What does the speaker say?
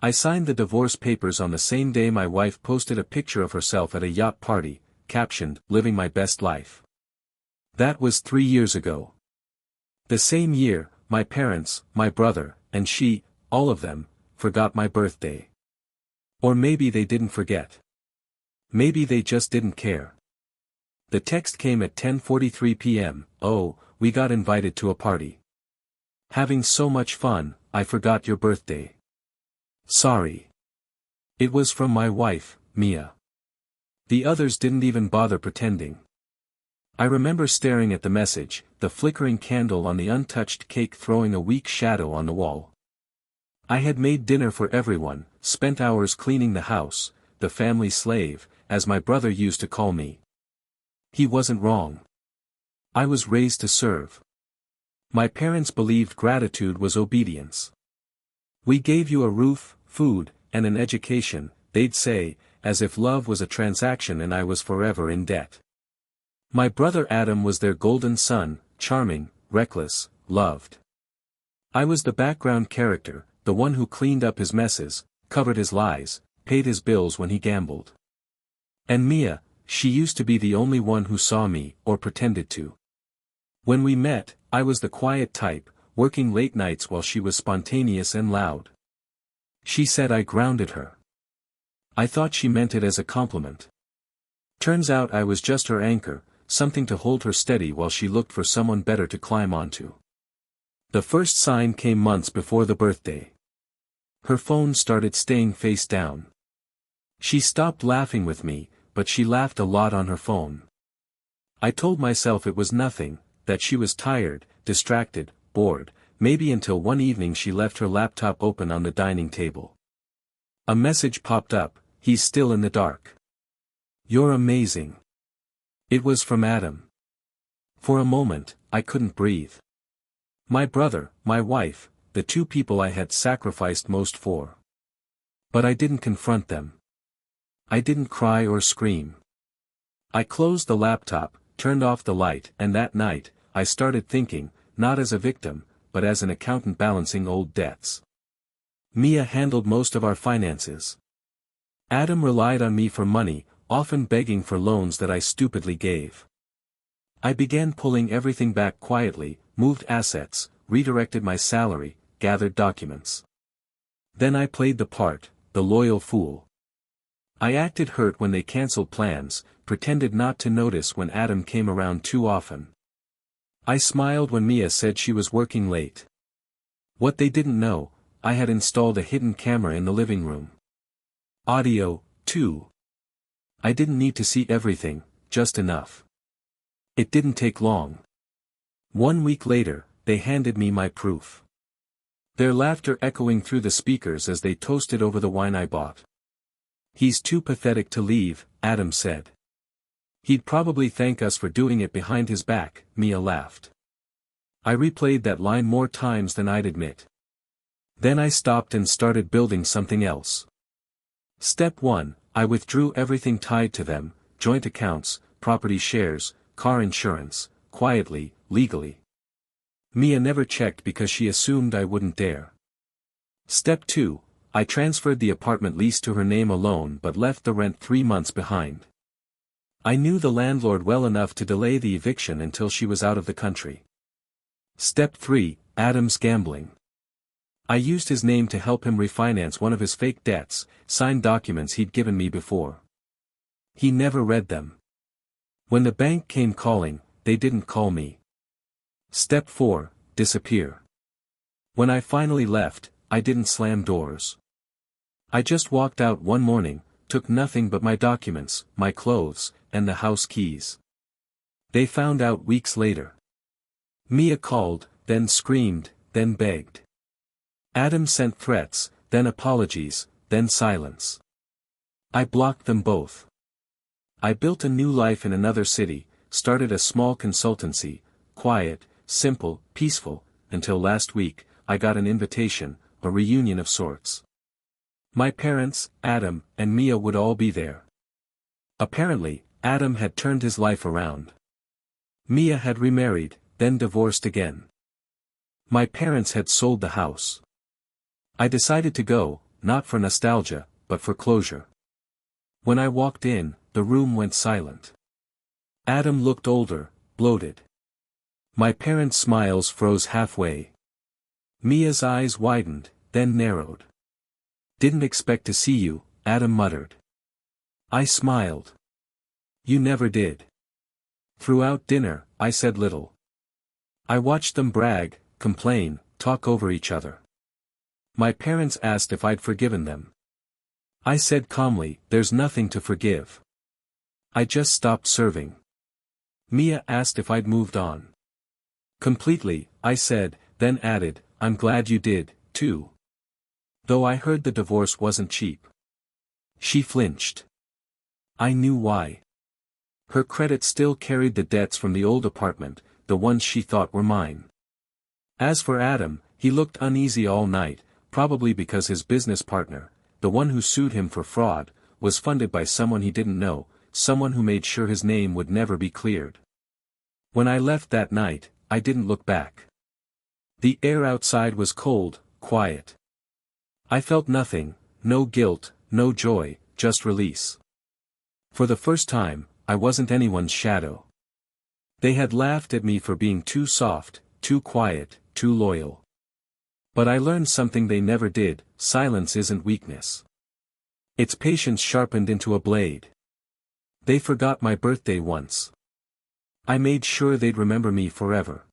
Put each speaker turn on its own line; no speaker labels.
I signed the divorce papers on the same day my wife posted a picture of herself at a yacht party, captioned, "Living my best life." That was 3 years ago. The same year, my parents, my brother, and she, all of them, forgot my birthday. Or maybe they didn't forget. Maybe they just didn't care. The text came at 10:43 p.m., "Oh, we got invited to a party. Having so much fun, I forgot your birthday. Sorry." It was from my wife, Mia. The others didn't even bother pretending. I remember staring at the message, the flickering candle on the untouched cake throwing a weak shadow on the wall. I had made dinner for everyone, spent hours cleaning the house, the family slave, as my brother used to call me. He wasn't wrong. I was raised to serve. My parents believed gratitude was obedience. "We gave you a roof, food, and an education," they'd say, as if love was a transaction and I was forever in debt. My brother Adam was their golden son, charming, reckless, loved. I was the background character, the one who cleaned up his messes, covered his lies, paid his bills when he gambled. And Mia, she used to be the only one who saw me, or pretended to. When we met, I was the quiet type, working late nights while she was spontaneous and loud. She said I grounded her. I thought she meant it as a compliment. Turns out I was just her anchor, something to hold her steady while she looked for someone better to climb onto. The first sign came months before the birthday. Her phone started staying face down. She stopped laughing with me, but she laughed a lot on her phone. I told myself it was nothing, that she was tired, distracted, bored, maybe until one evening she left her laptop open on the dining table. A message popped up, "He's still in the dark. You're amazing." It was from Adam. For a moment, I couldn't breathe. My brother, my wife, the two people I had sacrificed most for. But I didn't confront them. I didn't cry or scream. I closed the laptop, turned off the light, and that night, I started thinking, not as a victim, but as an accountant balancing old debts. Mia handled most of our finances. Adam relied on me for money, often begging for loans that I stupidly gave. I began pulling everything back quietly, moved assets, redirected my salary, gathered documents. Then I played the part, the loyal fool. I acted hurt when they canceled plans, pretended not to notice when Adam came around too often. I smiled when Mia said she was working late. What they didn't know, I had installed a hidden camera in the living room. Audio, too. I didn't need to see everything, just enough. It didn't take long. 1 week later, they handed me my proof. Their laughter echoing through the speakers as they toasted over the wine I bought. "He's too pathetic to leave," Adam said. "He'd probably thank us for doing it behind his back," Mia laughed. I replayed that line more times than I'd admit. Then I stopped and started building something else. Step 1, I withdrew everything tied to them, joint accounts, property shares, car insurance, quietly, legally. Mia never checked because she assumed I wouldn't dare. Step 2, I transferred the apartment lease to her name alone but left the rent 3 months behind. I knew the landlord well enough to delay the eviction until she was out of the country. Step 3, Adam's gambling. I used his name to help him refinance one of his fake debts, signed documents he'd given me before. He never read them. When the bank came calling, they didn't call me. Step 4, disappear. When I finally left, I didn't slam doors. I just walked out one morning, took nothing but my documents, my clothes, and the house keys. They found out weeks later. Mia called, then screamed, then begged. Adam sent threats, then apologies, then silence. I blocked them both. I built a new life in another city, started a small consultancy, quiet, simple, peaceful, until last week, I got an invitation, a reunion of sorts. My parents, Adam, and Mia would all be there. Apparently, Adam had turned his life around. Mia had remarried, then divorced again. My parents had sold the house. I decided to go, not for nostalgia, but for closure. When I walked in, the room went silent. Adam looked older, bloated. My parents' smiles froze halfway. Mia's eyes widened, then narrowed. "Didn't expect to see you," Adam muttered. I smiled. "You never did." Throughout dinner, I said little. I watched them brag, complain, talk over each other. My parents asked if I'd forgiven them. I said calmly, "There's nothing to forgive. I just stopped serving." Mia asked if I'd moved on. "Completely," I said, then added, "I'm glad you did, too. Though I heard the divorce wasn't cheap." She flinched. I knew why. Her credit still carried the debts from the old apartment, the ones she thought were mine. As for Adam, he looked uneasy all night, probably because his business partner, the one who sued him for fraud, was funded by someone he didn't know, someone who made sure his name would never be cleared. When I left that night, I didn't look back. The air outside was cold, quiet. I felt nothing, no guilt, no joy, just release. For the first time, I wasn't anyone's shadow. They had laughed at me for being too soft, too quiet, too loyal. But I learned something they never did: silence isn't weakness. It's patience sharpened into a blade. They forgot my birthday once. I made sure they'd remember me forever.